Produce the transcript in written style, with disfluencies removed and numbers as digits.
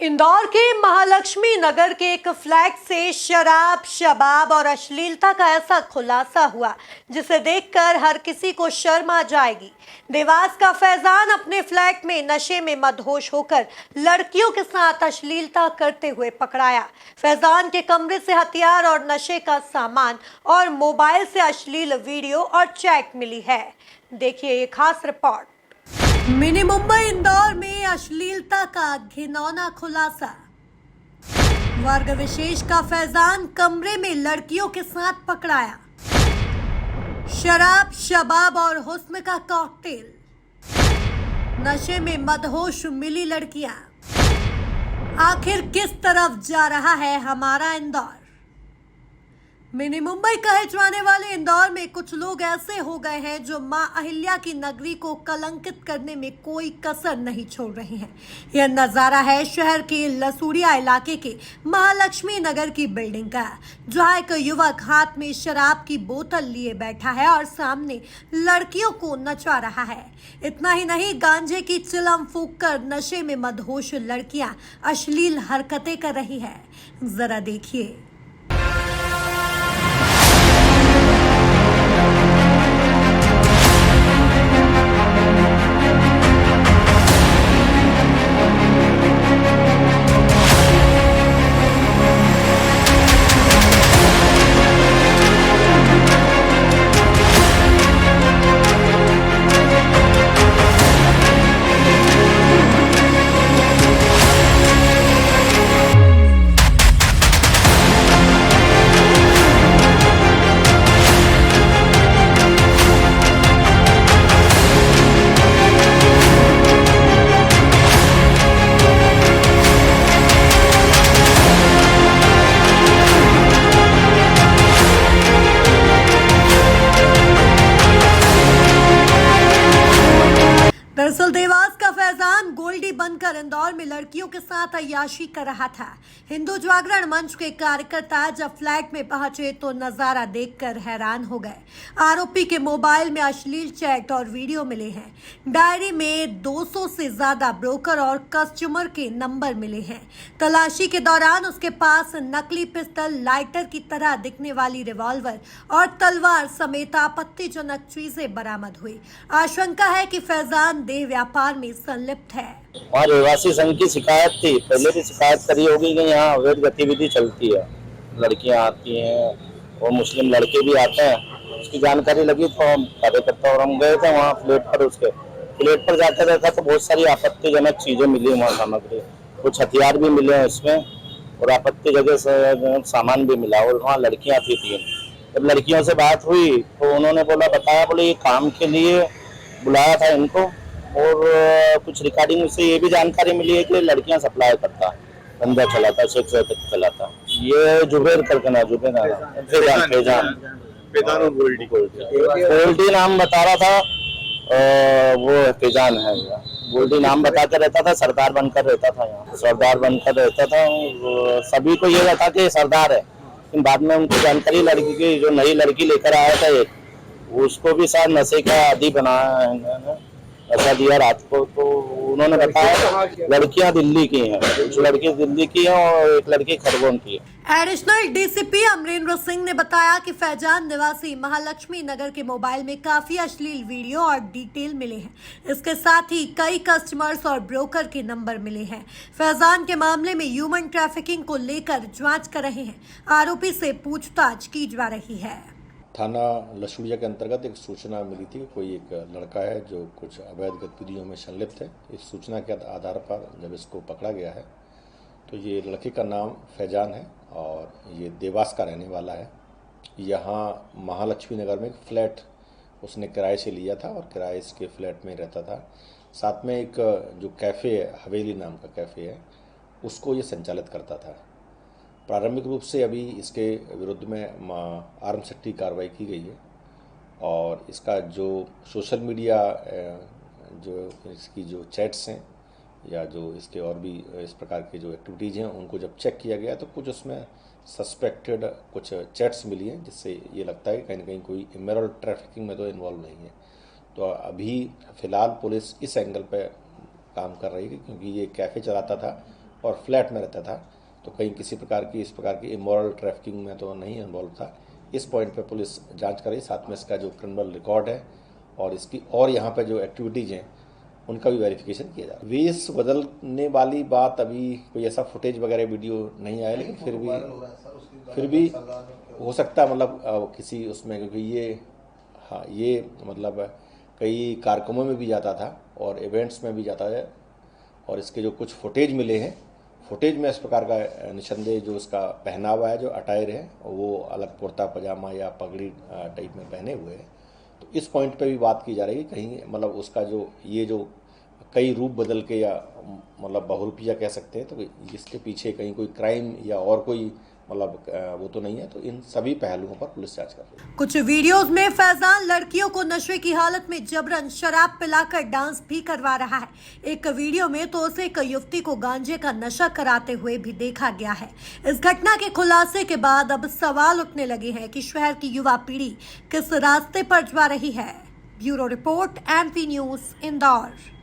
इंदौर के महालक्ष्मी नगर के एक फ्लैट से शराब, शबाब और अश्लीलता का ऐसा खुलासा हुआ जिसे देखकर हर किसी को शर्म आ जाएगी। देवास का फैजान अपने फ्लैट में नशे में मदहोश होकर लड़कियों के साथ अश्लीलता करते हुए पकड़ाया। फैजान के कमरे से हथियार और नशे का सामान और मोबाइल से अश्लील वीडियो और चैट मिली है। देखिए ये खास रिपोर्ट। मिनी मुंबई इंदौर में अश्लीलता का घिनौना खुलासा। वर्ग विशेष का फैजान कमरे में लड़कियों के साथ पकड़ाया। शराब, शबाब और हुस्न का कॉकटेल। नशे में मदहोश मिली लड़कियां। आखिर किस तरफ जा रहा है हमारा इंदौर? मिनी मुंबई कहे जाने वाले इंदौर में कुछ लोग ऐसे हो गए हैं जो मां अहिल्या की नगरी को कलंकित करने में कोई कसर नहीं छोड़ रहे हैं। यह नजारा है शहर के लसूड़िया इलाके के महालक्ष्मी नगर की बिल्डिंग का, जहां एक युवक हाथ में शराब की बोतल लिए बैठा है और सामने लड़कियों को नचा रहा है। इतना ही नहीं, गांजे की चिलम फूंक कर नशे में मदहोश लड़कियां अश्लील हरकतें कर रही है। जरा देखिए। दरअसल देवास का फैजान गोल्डी बनकर इंदौर में लड़कियों के साथ अय्याशी कर रहा था। हिंदू जागरण मंच के कार्यकर्ता जब फ्लैट में पहुंचे तो नजारा देखकर हैरान हो गए। आरोपी के मोबाइल में अश्लील चैट और वीडियो मिले हैं। डायरी में 200 से ज्यादा ब्रोकर और कस्टमर के नंबर मिले हैं। तलाशी के दौरान उसके पास नकली पिस्टल, लाइटर की तरह दिखने वाली रिवॉल्वर और तलवार समेत आपत्तिजनक चीजें बरामद हुई। आशंका है कि फैजान देह व्यापार में संलिप्त है। वहाँ रहवासी संघ की शिकायत थी, पहले भी शिकायत करी होगी कि यहाँ अवैध गतिविधि चलती है, लड़कियाँ आती हैं और मुस्लिम लड़के भी आते हैं। उसकी जानकारी लगी तो हम कार्यकर्ता और हम गए थे वहाँ फ्लैट पर। उसके फ्लैट पर जाकर देखा तो बहुत सारी आपत्तिजनक चीजें मिली वहाँ, सामग्री, कुछ हथियार भी मिले हैं इसमें और आपत्ति जगह से सामान भी मिला और वहाँ लड़कियाँ थी 3। जब लड़कियों से बात हुई तो उन्होंने बोले ये काम के लिए बुलाया था इनको और कुछ रिकॉर्डिंग से ये भी जानकारी मिली है कि लड़कियां सप्लाई करता, धंधा चलाता, सेक्स चलाता। ये जुबेर करके ना गोल्डी नाम बता रहा था। वो फैजान है, गोल्डी नाम बता कर रहता था। सरदार बनकर रहता था, यहाँ सरदार बनकर रहता था। सभी को ये रहता कि सरदार है, लेकिन बाद में उनको जानकारी लड़की की, जो नई लड़की लेकर आया था एक, उसको भी शायद नशे का आदी बनाया है, ऐसा दिया रात को। तो उन्होंने बताया लड़कियां दिल्ली की हैं, कुछ लड़की दिल्ली की हैं और एक लड़की खरगोन की है। एडिशनल डीसीपी अमरेंद्र सिंह ने बताया कि फैजान निवासी महालक्ष्मी नगर के मोबाइल में काफी अश्लील वीडियो और डिटेल मिले हैं। इसके साथ ही कई कस्टमर्स और ब्रोकर के नंबर मिले हैं। फैजान के मामले में ह्यूमन ट्रैफिकिंग को लेकर जांच कर रहे हैं। आरोपी से पूछताछ की जा रही है। थाना लसूड़िया के अंतर्गत एक सूचना मिली थी कि कोई एक लड़का है जो कुछ अवैध गतिविधियों में संलिप्त है। इस सूचना के आधार पर जब इसको पकड़ा गया है तो ये लड़के का नाम फैजान है और ये देवास का रहने वाला है। यहाँ महालक्ष्मी नगर में एक फ्लैट उसने किराए से लिया था और किराए इसके फ्लैट में रहता था। साथ में एक जो कैफ़े है, हवेली नाम का कैफ़े है, उसको ये संचालित करता था। प्रारंभिक रूप से अभी इसके विरुद्ध में आर्मशक्ति कार्रवाई की गई है और इसका जो सोशल मीडिया जो इसकी जो चैट्स हैं या जो इसके और भी इस प्रकार के जो एक्टिविटीज़ हैं उनको जब चेक किया गया तो कुछ उसमें सस्पेक्टेड कुछ चैट्स मिली हैं, जिससे ये लगता है कि कहीं ना कहीं कोई इमोरल ट्रैफिकिंग में तो इन्वॉल्व नहीं है। तो अभी फ़िलहाल पुलिस इस एंगल पे काम कर रही है क्योंकि ये कैफ़े चलाता था और फ्लैट में रहता था, तो कहीं किसी प्रकार की इस प्रकार की इमोरल ट्रैफिकिंग में तो नहीं इन्वॉल्व था। इस पॉइंट पे पुलिस जांच कर रही, साथ में इसका जो क्रिमिनल रिकॉर्ड है और इसकी और यहाँ पे जो एक्टिविटीज़ हैं उनका भी वेरिफिकेशन किया जा रहा है। वेश बदलने वाली बात अभी कोई ऐसा फुटेज वगैरह वीडियो नहीं आया, लेकिन फिर भी हो सकता है, मतलब किसी उसमें, क्योंकि ये मतलब कई कार्यक्रमों में भी जाता था और इवेंट्स में भी जाता है, और इसके जो कुछ फुटेज मिले हैं, फुटेज में इस प्रकार का निशानदेह जो उसका पहनावा है, जो अटायर है, वो अलग कुर्ता पजामा या पगड़ी टाइप में पहने हुए है। तो इस पॉइंट पे भी बात की जा रही है, कहीं मतलब उसका जो कई रूप बदल के या मतलब बहुरूपिया कह सकते हैं, तो इसके पीछे कहीं कोई क्राइम या और कोई मतलब वो तो नहीं है। तो इन सभी पहलुओं पर पुलिस जांच कर रही है। कुछ वीडियोस में फैजान लड़कियों को नशे की हालत में जबरन शराब पिलाकर डांस भी करवा रहा है। एक वीडियो में तो उसे एक युवती को गांजे का नशा कराते हुए भी देखा गया है। इस घटना के खुलासे के बाद अब सवाल उठने लगे हैं कि शहर की युवा पीढ़ी किस रास्ते पर जा रही है। Bureau report, MP news, Indore.